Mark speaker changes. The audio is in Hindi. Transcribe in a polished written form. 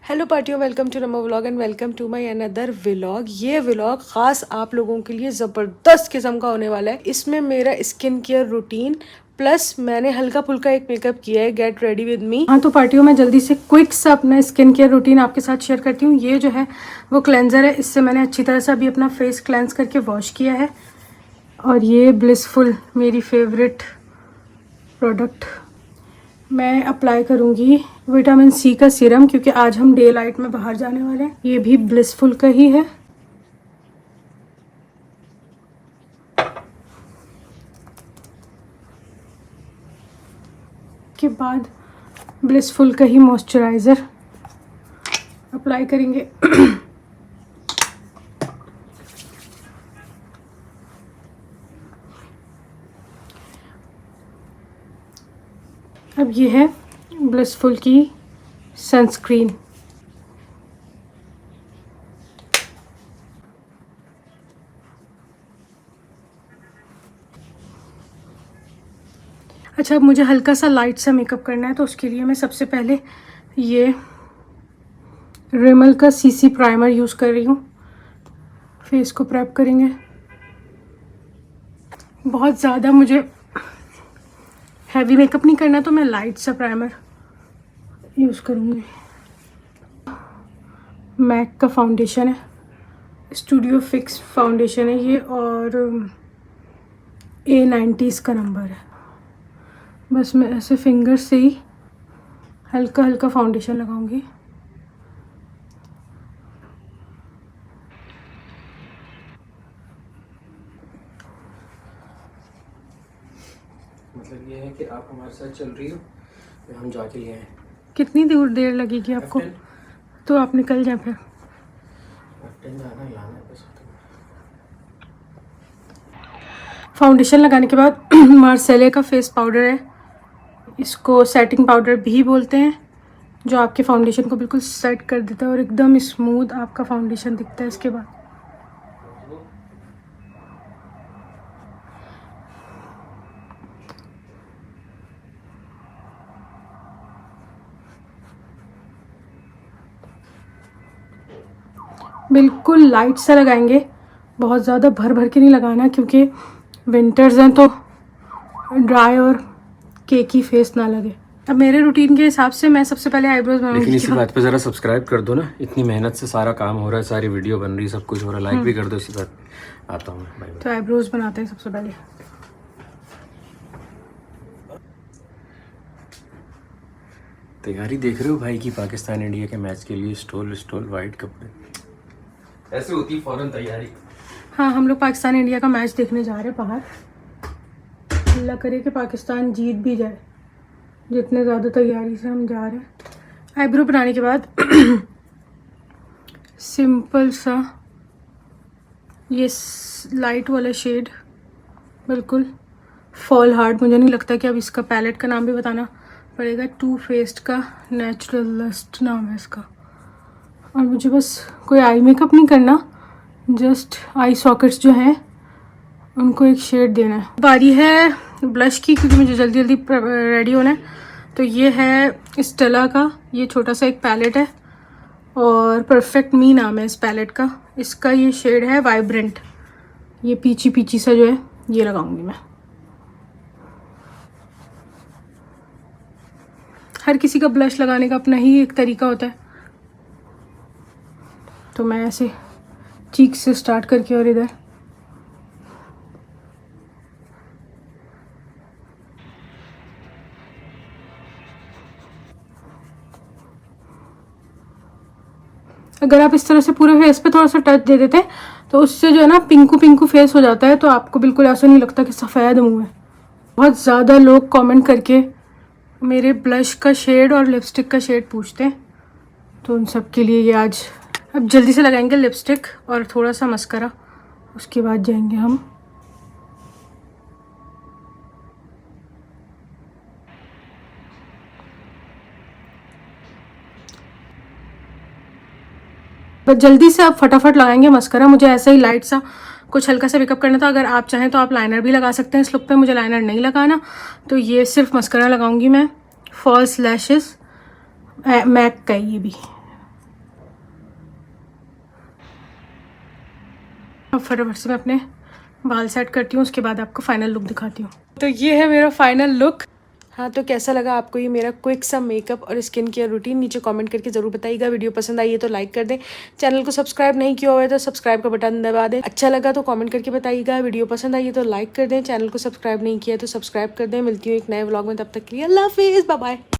Speaker 1: हेलो पार्टियों, welcome to Namo vlog and welcome to my another vlog. ये व्लॉग खास आप लोगों के लिए ज़बरदस्त किस्म का होने वाला है। इसमें मेरा स्किन केयर रूटीन प्लस मैंने हल्का फुल्का एक मेकअप किया है। Get ready with me. हाँ तो पार्टियों, मैं जल्दी से क्विक सा अपना स्किन केयर रूटीन आपके साथ शेयर करती हूँ। ये जो है वो क्लेंजर है, इससे मैंने अच्छी तरह से अभी अपना फेस क्लेंस करके वॉश किया है। और ये ब्लिसफुल मेरी फेवरेट प्रोडक्ट, मैं अप्लाई करूँगी विटामिन सी का सीरम, क्योंकि आज हम डे लाइट में बाहर जाने वाले हैं। ये भी ब्लिसफुल का ही है। के बाद ब्लिसफुल का ही मॉइस्चराइज़र अप्लाई करेंगे। अब ये है ब्लिसफुल की सनस्क्रीन। अच्छा, अब मुझे हल्का सा लाइट सा मेकअप करना है, तो उसके लिए मैं सबसे पहले ये रिमल का सीसी प्राइमर यूज़ कर रही हूँ। फेस को प्रेप करेंगे। बहुत ज़्यादा मुझे हैवी मेकअप नहीं करना, तो मैं लाइट सा प्राइमर यूज़ करूँगी। मैक का फाउंडेशन है, स्टूडियो फिक्स फाउंडेशन है ये, और A90 का नंबर है। बस मैं ऐसे फिंगर से ही हल्का हल्का फाउंडेशन लगाऊंगी।
Speaker 2: मतलब ये है कि आप हमारे साथ चल रही हो, तो हम जाके लिए हैं।
Speaker 1: कितनी देर लगेगी आपको? तो आप निकल जाए फिर।
Speaker 2: जाना ही लाना है बस।
Speaker 1: फाउंडेशन लगाने के बाद मार्सेले का फेस पाउडर है, इसको सेटिंग पाउडर भी बोलते हैं, जो आपके फाउंडेशन को बिल्कुल सेट कर देता है और एकदम स्मूथ आपका फाउंडेशन दिखता है इसके बाद। बिल्कुल लाइट सा लगाएंगे, बहुत ज़्यादा भर भर के नहीं लगाना, क्योंकि विंटर्स हैं तो ड्राई और केकी फेस ना लगे। अब मेरे रूटीन के हिसाब से मैं सबसे पहले आईब्रोज बनाऊंगी।
Speaker 2: लेकिन इसी बात पे ज़रा सब्सक्राइब कर दो ना, इतनी मेहनत से सारा काम हो रहा है, सारी वीडियो बन रही है, सब कुछ हो रहा है, लाइक भी कर दो। इसी बात आता हूँ मैं।
Speaker 1: तो आईब्रोज बनाते हैं सबसे पहले।
Speaker 2: तैयारी देख रहे हो भाई की पाकिस्तान इंडिया के मैच के लिए? स्टोल वाइट कपड़े, ऐसे होती है फौरन तैयारी।
Speaker 1: हाँ, हम लोग पाकिस्तान इंडिया का मैच देखने जा रहे हैं बाहर। अल्लाह करे कि पाकिस्तान जीत भी जाए, जितने ज़्यादा तैयारी से हम जा रहे हैं। आईब्रो बनाने के बाद सिंपल सा ये लाइट वाला शेड, बिल्कुल फॉल हार्ड। मुझे नहीं लगता कि अब इसका पैलेट का नाम भी बताना पड़ेगा। टू फेस्ड का नेचुरल लस्ट नाम है इसका। और मुझे बस कोई आई मेकअप नहीं करना, जस्ट आई सॉकेट्स जो हैं उनको एक शेड देना है। बारी है ब्लश की, क्योंकि मुझे जल्दी जल्दी रेडी होना है। तो ये है स्टेला का, ये छोटा सा एक पैलेट है और परफेक्ट मी नाम है इस पैलेट का। इसका ये शेड है वाइब्रेंट, ये पीची पीची सा जो है, ये लगाऊंगी मैं। हर किसी का ब्लश लगाने का अपना ही एक तरीका होता है, तो मैं ऐसे चीक से स्टार्ट करके और इधर अगर आप इस तरह से पूरे फेस पे थोड़ा सा टच दे देते तो उससे जो है ना पिंकू पिंकू फेस हो जाता है, तो आपको बिल्कुल ऐसा नहीं लगता कि सफ़ेद मुंह है। बहुत ज़्यादा लोग कमेंट करके मेरे ब्लश का शेड और लिपस्टिक का शेड पूछते हैं, तो उन सब के लिए ये आज। अब जल्दी से लगाएंगे लिपस्टिक और थोड़ा सा मस्करा, उसके बाद जाएंगे हम। बस जल्दी से आप फटाफट लगाएंगे मस्करा। मुझे ऐसा ही लाइट सा कुछ हल्का सा मेकअप करना था। अगर आप चाहें तो आप लाइनर भी लगा सकते हैं इस लुक पे, मुझे लाइनर नहीं लगाना, तो ये सिर्फ मस्करा लगाऊंगी मैं। फॉल्स लैशेस मैक का, ये भी अब फटाफट से मैं अपने बाल सेट करती हूँ, उसके बाद आपको फाइनल लुक दिखाती हूँ। तो ये है मेरा फाइनल लुक। हाँ, तो कैसा लगा आपको ये मेरा क्विक सा मेकअप और स्किन केयर रूटीन? नीचे कमेंट करके ज़रूर बताइएगा। वीडियो पसंद आई है तो लाइक कर दें, चैनल को सब्सक्राइब नहीं किया हुआ है तो सब्सक्राइब का बटन दबा दें। अच्छा लगा तो कमेंट करके बताइएगा। वीडियो पसंद आई है तो लाइक कर दें, चैनल को सब्सक्राइब नहीं किया है तो सब्सक्राइब कर दें। मिलती हूँ एक नए व्लॉग में, तब तक के लिए अल्लाह हाफिज़, बाय बाय।